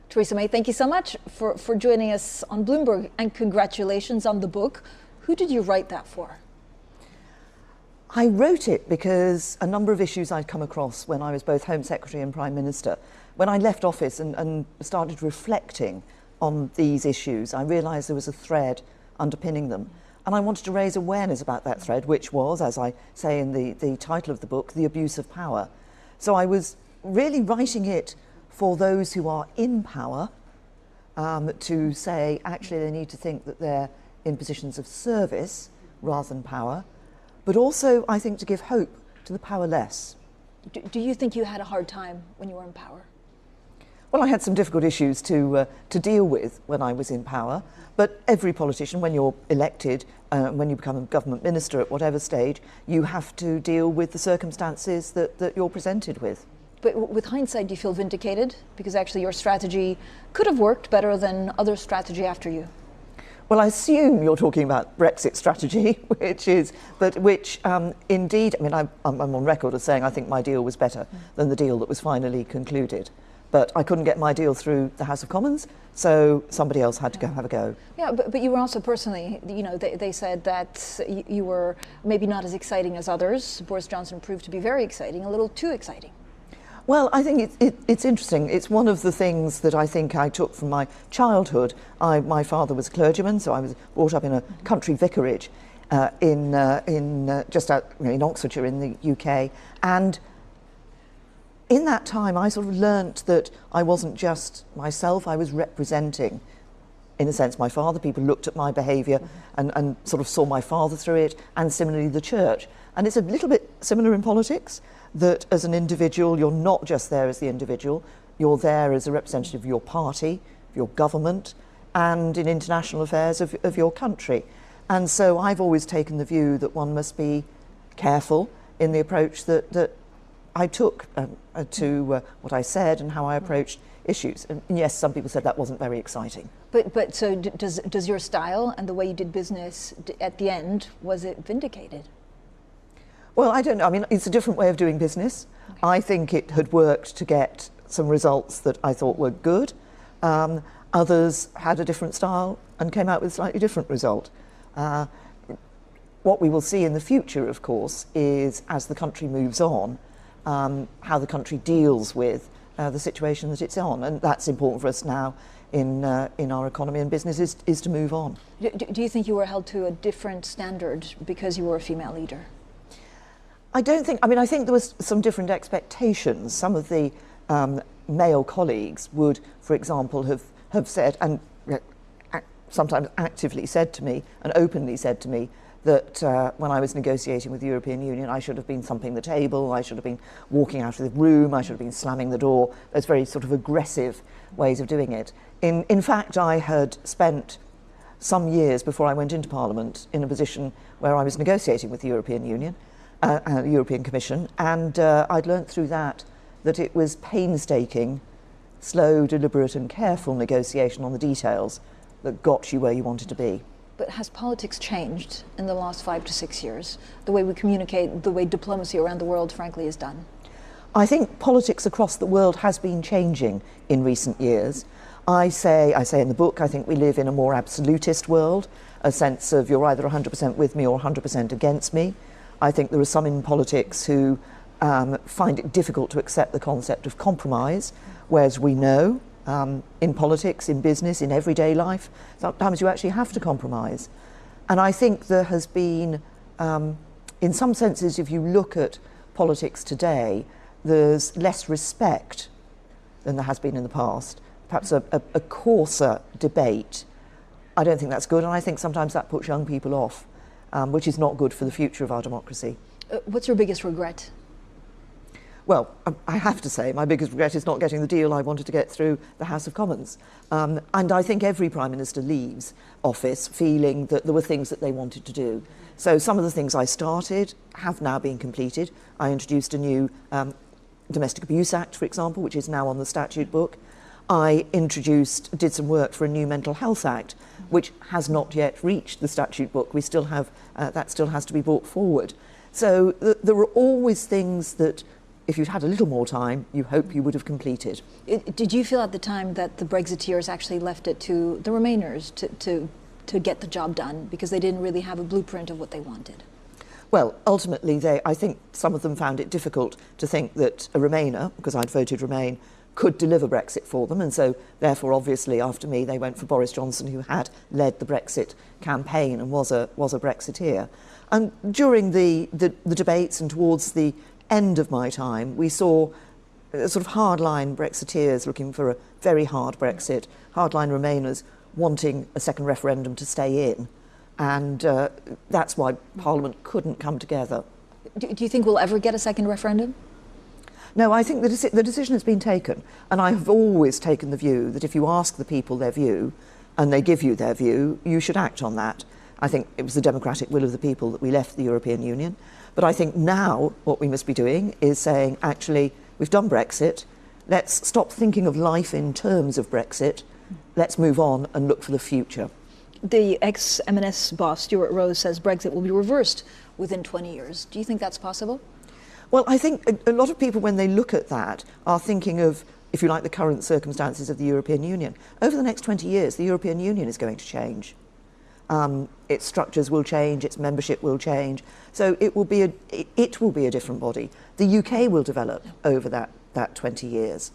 Theresa May, thank you so much for joining us on Bloomberg, and congratulations on the book. Who did you write that for? I wrote it because a number of issues I'd come across when I was both Home Secretary and Prime Minister. When I left office and started reflecting on these issues, I realised there was a thread underpinning them. And I wanted to raise awareness about that thread, which was, as I say in the title of the book, the abuse of power. So I was really writing it for those who are in power, to say actually they need to think that they're in positions of service rather than power, but also I think to give hope to the powerless. Do you think you had a hard time when you were in power? Well, I had some difficult issues to deal with when I was in power, but every politician, when you're elected, when you become a government minister at whatever stage, you have to deal with the circumstances that you're presented with. But with hindsight, do you feel vindicated? Because actually your strategy could have worked better than other strategy after you. Well, I assume you're talking about Brexit strategy, which indeed, I mean, I'm on record as saying I think my deal was better than the deal that was finally concluded. But I couldn't get my deal through the House of Commons, so somebody else had to go have a go. Yeah, but you were also personally, you know, they said that you were maybe not as exciting as others. Boris Johnson proved to be very exciting, a little too exciting. Well, I think it's interesting. It's one of the things that I think I took from my childhood. My father was a clergyman, so I was brought up in a country vicarage just out in Oxfordshire in the UK. And in that time, I sort of learnt that I wasn't just myself, I was representing, in a sense, my father. People looked at my behaviour and sort of saw my father through it, and similarly the church. And it's a little bit similar in politics, that as an individual, you're not just there as the individual, you're there as a representative of your party, of your government, and in international affairs of your country. And so I've always taken the view that one must be careful in the approach that I took to what I said and how I approached issues. And yes, some people said that wasn't very exciting. But so does your style and the way you did business at the end, was it vindicated? Well, I don't know. I mean, it's a different way of doing business. Okay. I think it had worked to get some results that I thought were good. Others had a different style and came out with a slightly different result. What we will see in the future, of course, is as the country moves on, how the country deals with the situation that it's on. And that's important for us now in our economy and business is to move on. Do you think you were held to a different standard because you were a female leader? I don't think, I mean, I think there was some different expectations. Some of the male colleagues would, for example, have said, and sometimes actively said to me, and openly said to me, that when I was negotiating with the European Union, I should have been thumping the table, I should have been walking out of the room, I should have been slamming the door. Those very sort of aggressive ways of doing it. In fact, I had spent some years before I went into Parliament in a position where I was negotiating with the European Union, European Commission, and I'd learnt through that it was painstaking, slow, deliberate and careful negotiation on the details that got you where you wanted to be. But has politics changed in the last 5 to 6 years? The way we communicate, the way diplomacy around the world, frankly, is done? I think politics across the world has been changing in recent years. I say in the book, I think we live in a more absolutist world, a sense of you're either 100% with me or 100% against me. I think there are some in politics who find it difficult to accept the concept of compromise, whereas we know in politics, in business, in everyday life, sometimes you actually have to compromise. And I think there has been, in some senses, if you look at politics today, there's less respect than there has been in the past, perhaps a coarser debate. I don't think that's good, and I think sometimes that puts young people off. Which is not good for the future of our democracy. What's your biggest regret? Well, I have to say my biggest regret is not getting the deal I wanted to get through the House of Commons. And I think every Prime Minister leaves office feeling that there were things that they wanted to do. So some of the things I started have now been completed. I introduced a new Domestic Abuse Act, for example, which is now on the statute book. I did some work for a new Mental Health Act, which has not yet reached the statute book. We still have, that still has to be brought forward. So there are always things that if you'd had a little more time, you hope you would have completed. Did you feel at the time that the Brexiteers actually left it to the Remainers to get the job done because they didn't really have a blueprint of what they wanted? Well, ultimately, I think some of them found it difficult to think that a Remainer, because I'd voted Remain, could deliver Brexit for them. And so, therefore, obviously, after me, they went for Boris Johnson, who had led the Brexit campaign and was a Brexiteer. And during the debates and towards the end of my time, we saw sort of hardline Brexiteers looking for a very hard Brexit, hardline Remainers wanting a second referendum to stay in. And that's why Parliament couldn't come together. Do you think we'll ever get a second referendum? No, I think the decision has been taken. And I have always taken the view that if you ask the people their view and they give you their view, you should act on that. I think it was the democratic will of the people that we left the European Union. But I think now what we must be doing is saying, actually, we've done Brexit. Let's stop thinking of life in terms of Brexit. Let's move on and look for the future. The ex-M&S boss, Stuart Rose, says Brexit will be reversed within 20 years. Do you think that's possible? Well, I think a lot of people, when they look at that, are thinking of, if you like, the current circumstances of the European Union. Over the next 20 years, the European Union is going to change. Its structures will change, its membership will change. So it will be a different body. The UK will develop over that 20 years.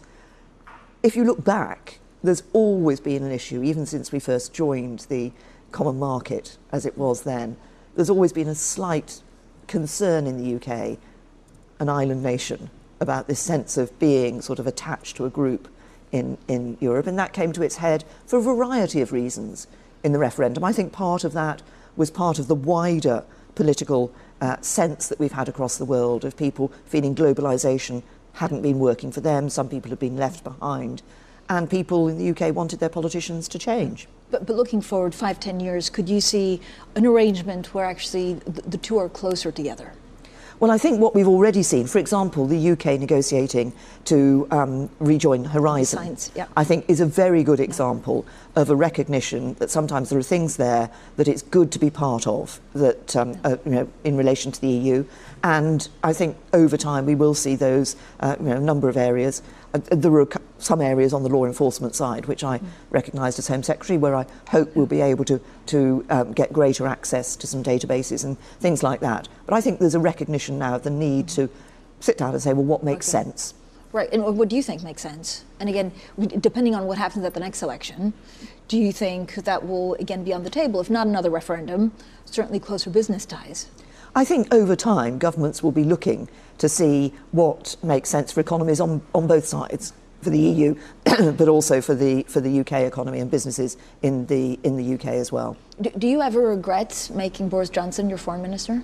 If you look back, there's always been an issue, even since we first joined the common market as it was then. There's always been a slight concern in the UK, an island nation, about this sense of being sort of attached to a group in Europe, and that came to its head for a variety of reasons in the referendum. I think part of that was part of the wider political sense that we've had across the world of people feeling globalisation hadn't been working for them, some people had been left behind, and people in the UK wanted their politicians to change. But looking forward 5-10 years, could you see an arrangement where actually the two are closer together? Well, I think what we've already seen, for example, the UK negotiating to rejoin Horizon, Science, yeah. I think is a very good example of a recognition that sometimes there are things there that it's good to be part of, that in relation to the EU. And I think over time we will see those, a number of areas. There are some areas on the law enforcement side, which I recognised as Home Secretary, where I hope we'll be able to get greater access to some databases and things like that. But I think there's a recognition now of the need to sit down and say, well, what makes sense? Right, and what do you think makes sense? And again, depending on what happens at the next election, do you think that will again be on the table? If not another referendum, certainly closer business ties. I think over time governments will be looking to see what makes sense for economies on both sides, for the EU, but also for the UK economy and businesses in the UK as well. Do you ever regret making Boris Johnson your foreign minister?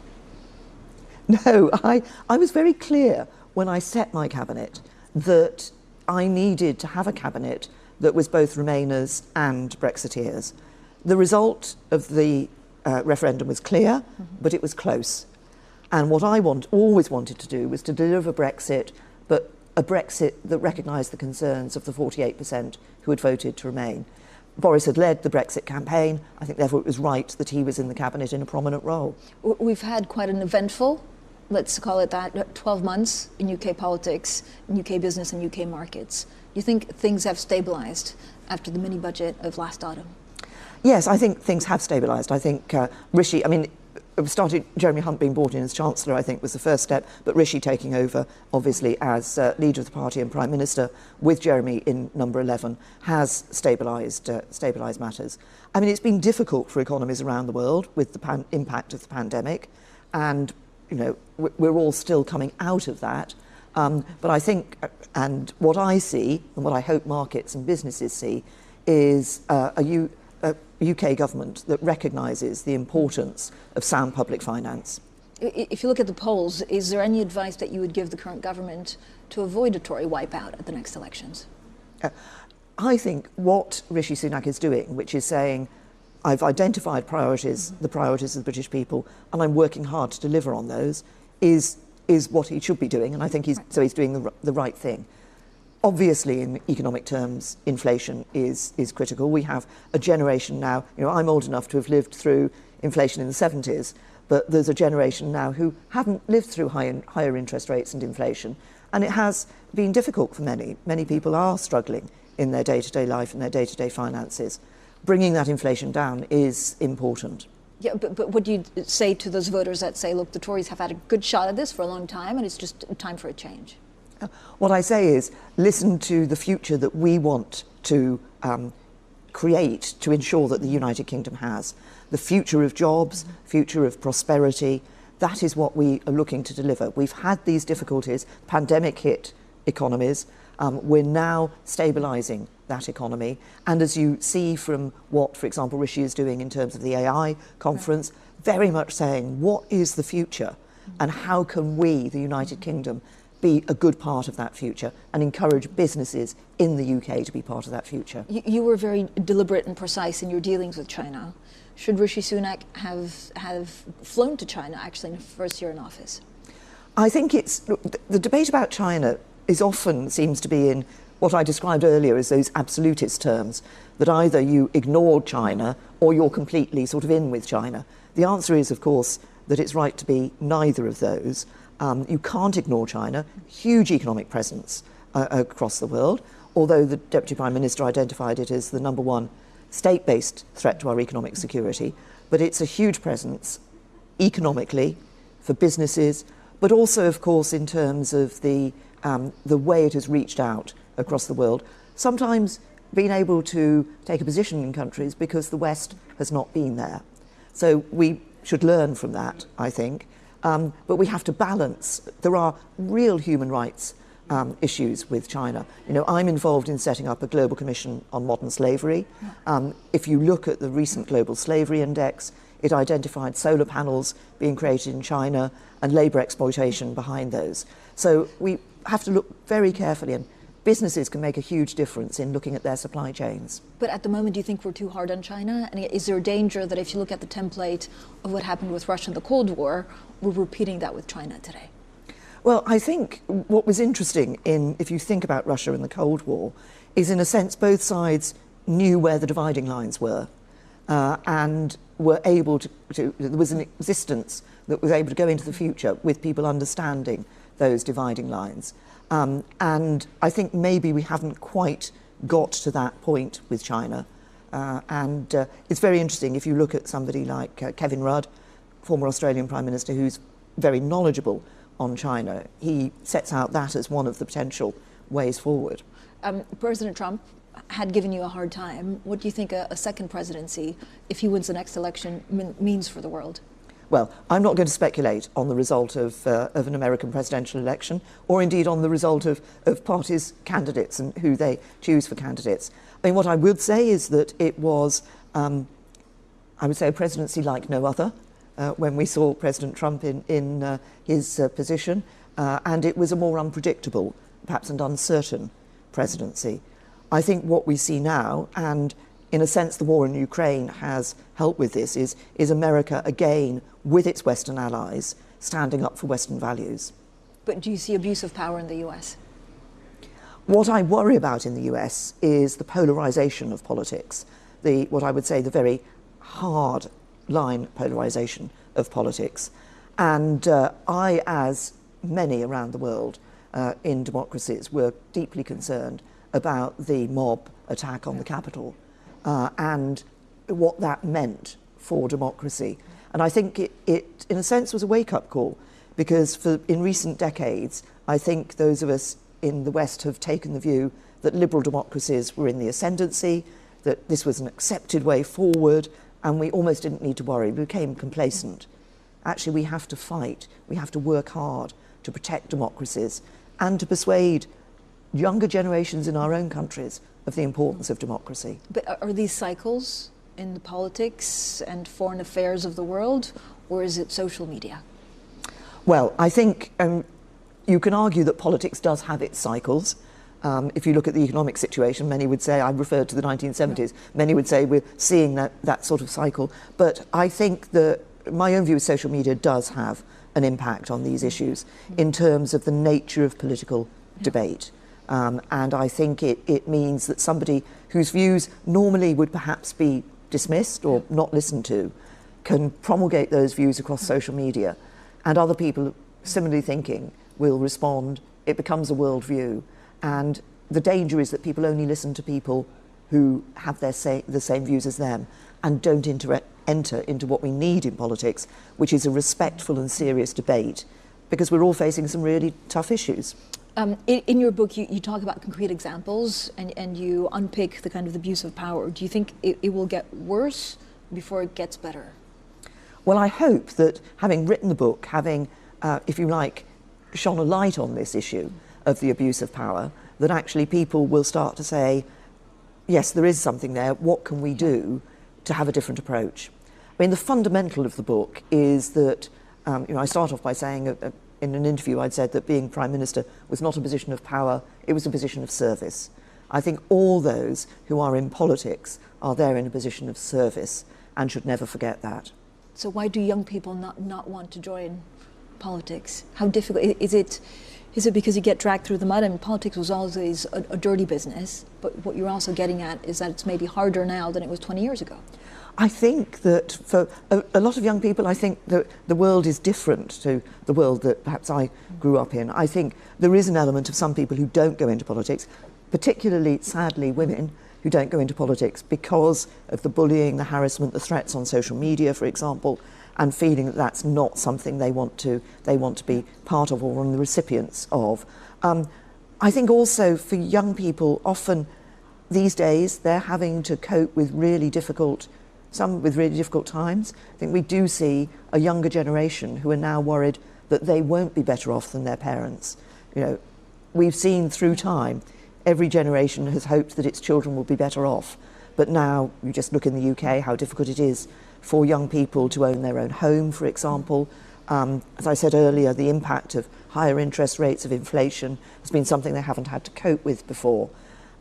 No, I was very clear when I set my cabinet that I needed to have a cabinet that was both Remainers and Brexiteers. The result of the referendum was clear, but it was close. And what I always wanted to do was to deliver Brexit, but a Brexit that recognised the concerns of the 48% who had voted to remain. Boris had led the Brexit campaign. I think therefore it was right that he was in the cabinet in a prominent role. We've had quite an eventful, let's call it that, 12 months in UK politics, in UK business and UK markets. Do you think things have stabilised after the mini-budget of last autumn? Yes, I think things have stabilised. I think Rishi, Jeremy Hunt being brought in as Chancellor, I think, was the first step, but Rishi taking over, obviously, as leader of the party and Prime Minister with Jeremy in number 11 has stabilised matters. I mean, it's been difficult for economies around the world with the impact of the pandemic, and, we're all still coming out of that. But I think, and what I see, and what I hope markets and businesses see, is a UK government that recognises the importance of sound public finance. If you look at the polls, is there any advice that you would give the current government to avoid a Tory wipeout at the next elections? I think what Rishi Sunak is doing, which is saying, I've identified priorities, the priorities of the British people, and I'm working hard to deliver on those, is what he should be doing, and I think he's doing the right thing. Obviously, in economic terms, inflation is critical. We have a generation now, I'm old enough to have lived through inflation in the 70s, but there's a generation now who haven't lived through higher interest rates and inflation. And it has been difficult for many. Many people are struggling in their day-to-day life and their day-to-day finances. Bringing that inflation down is important. Yeah, but what do you say to those voters that say, look, the Tories have had a good shot at this for a long time and it's just time for a change? What I say is, listen to the future that we want to create to ensure that the United Kingdom has. The future of jobs, future of prosperity, that is what we are looking to deliver. We've had these difficulties, pandemic hit economies, we're now stabilising that economy. And as you see from what, for example, Rishi is doing in terms of the AI conference, very much saying, what is the future? And how can we, the United Kingdom, be a good part of that future and encourage businesses in the UK to be part of that future? You were very deliberate and precise in your dealings with China. Should Rishi Sunak have flown to China, actually, in his first year in office? I think the debate about China seems to be in what I described earlier as those absolutist terms, that either you ignore China or you're completely sort of in with China. The answer is, of course, that it's right to be neither of those. You can't ignore China, huge economic presence across the world, although the Deputy Prime Minister identified it as the number one state-based threat to our economic security. But it's a huge presence economically for businesses, but also, of course, in terms of the way it has reached out across the world, sometimes being able to take a position in countries because the West has not been there. So we should learn from that, I think. But we have to balance. There are real human rights issues with China. You know, I'm involved in setting up a global commission on modern slavery. If you look at the recent Global Slavery Index, it identified solar panels being created in China and labour exploitation behind those. So we have to look very carefully, and businesses can make a huge difference in looking at their supply chains. But at the moment, do you think we're too hard on China? And is there a danger that if you look at the template of what happened with Russia in the Cold War, we're repeating that with China today? Well, I think what was interesting if you think about Russia and the Cold War, is in a sense both sides knew where the dividing lines were and were able to, there was an existence that was able to go into the future with people understanding those dividing lines. And I think maybe we haven't quite got to that point with China. It's very interesting if you look at somebody like Kevin Rudd, former Australian Prime Minister, who's very knowledgeable on China. He sets out that as one of the potential ways forward. President Trump had given you a hard time. What do you think a second presidency, if he wins the next election, means for the world? Well, I'm not going to speculate on the result of an American presidential election, or indeed on the result of parties' candidates and who they choose for candidates. I mean, what I would say is that it was, I would say, a presidency like no other when we saw President Trump in his position, and it was a more unpredictable, perhaps an uncertain presidency. I think what we see now, and in a sense the war in Ukraine has helped with this, is America again with its Western allies standing up for Western values. But do you see abuse of power in the US? What I worry about in the US is the polarization of politics, what I would say the very hard line polarization of politics. And I, as many around the world in democracies, were deeply concerned about the mob attack on the Capitol and what that meant for democracy. And I think it in a sense, was a wake-up call, because in recent decades, I think those of us in the West have taken the view that liberal democracies were in the ascendancy, that this was an accepted way forward, and we almost didn't need to worry. We became complacent. Actually, we have to fight. We have to work hard to protect democracies and to persuade younger generations in our own countries of the importance of democracy. But are these cycles in the politics and foreign affairs of the world, or is it social media? Well, I think you can argue that politics does have its cycles. If you look at the economic situation, many would say, I referred to the 1970s, many would say we're seeing that sort of cycle. But I think that my own view is social media does have an impact on these issues in terms of the nature of political debate. And I think it means that somebody whose views normally would perhaps be dismissed or not listened to can promulgate those views across social media, and other people similarly thinking will respond it becomes a worldview. And the danger is that people only listen to people who have the same views as them and don't enter into what we need in politics, which is a respectful and serious debate, because we're all facing some really tough issues. In your book, you talk about concrete examples and you unpick the kind of abuse of power. Do you think it will get worse before it gets better? Well, I hope that having written the book, having, if you like, shone a light on this issue of the abuse of power, that actually people will start to say, yes, there is something there, what can we do to have a different approach? I mean, the fundamental of the book is that, I start off by saying in an interview I'd said that being Prime Minister was not a position of power, it was a position of service. I think all those who are in politics are there in a position of service and should never forget that. So why do young people not want to join politics? How difficult is it? Is it because you get dragged through the mud? And politics was always a dirty business, but what you're also getting at is that it's maybe harder now than it was 20 years ago. I think that for a lot of young people, I think that the world is different to the world that perhaps I grew up in. I think there is an element of some people who don't go into politics, particularly, sadly, women who don't go into politics because of the bullying, the harassment, the threats on social media, for example, and feeling that that's not something they want to be part of or one of the recipients of. I think also for young people, often these days they're having to cope with some with really difficult times. I think we do see a younger generation who are now worried that they won't be better off than their parents. We've seen through time, every generation has hoped that its children will be better off. But now, you just look in the UK, how difficult it is for young people to own their own home, for example. As I said earlier, the impact of higher interest rates, of inflation, has been something they haven't had to cope with before.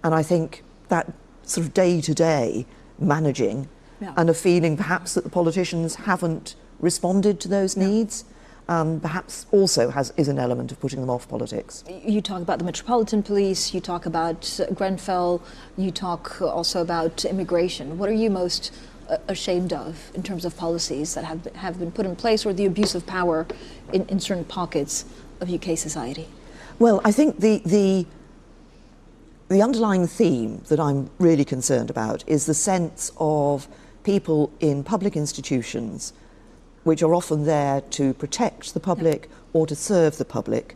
And I think that sort of day-to-day managing and a feeling perhaps that the politicians haven't responded to those needs, perhaps also is an element of putting them off politics. You talk about the Metropolitan Police, you talk about Grenfell, you talk also about immigration. What are you most ashamed of in terms of policies that have been put in place, or the abuse of power in certain pockets of UK society? Well, I think the underlying theme that I'm really concerned about is the sense of people in public institutions, which are often there to protect the public or to serve the public,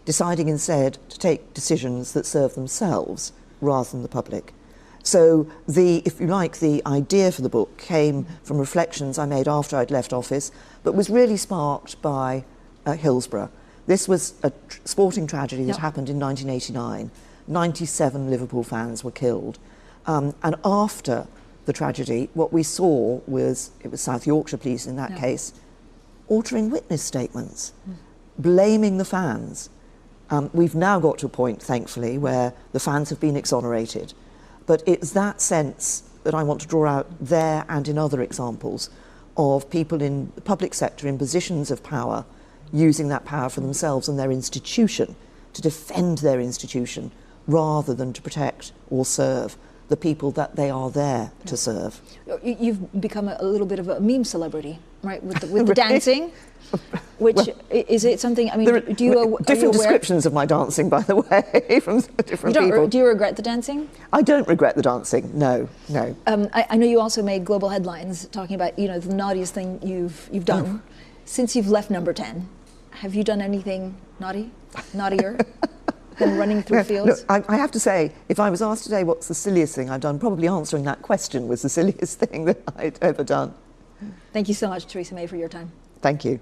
deciding instead to take decisions that serve themselves rather than the public. So if you like, the idea for the book came from reflections I made after I'd left office, but was really sparked by Hillsborough. This was a sporting tragedy that happened in 1989. 97 Liverpool fans were killed. And after the tragedy, what we saw was, it was South Yorkshire Police in that case, altering witness statements, blaming the fans. We've now got to a point, thankfully, where the fans have been exonerated. But it's that sense that I want to draw out there and in other examples of people in the public sector in positions of power using that power for themselves and their institution, to defend their institution rather than to protect or serve the people that they are there to serve. You've become a little bit of a meme celebrity, right, with the dancing, which, well, is it something, I mean, do you... different descriptions of my dancing, by the way, from different people. Do you regret the dancing? I don't regret the dancing, no. I know you also made global headlines talking about, the naughtiest thing you've done. Since you've left Number 10, have you done anything naughtier? Than running through fields? Look, I have to say, if I was asked today what's the silliest thing I've done, probably answering that question was the silliest thing that I'd ever done. Thank you so much, Theresa May, for your time. Thank you.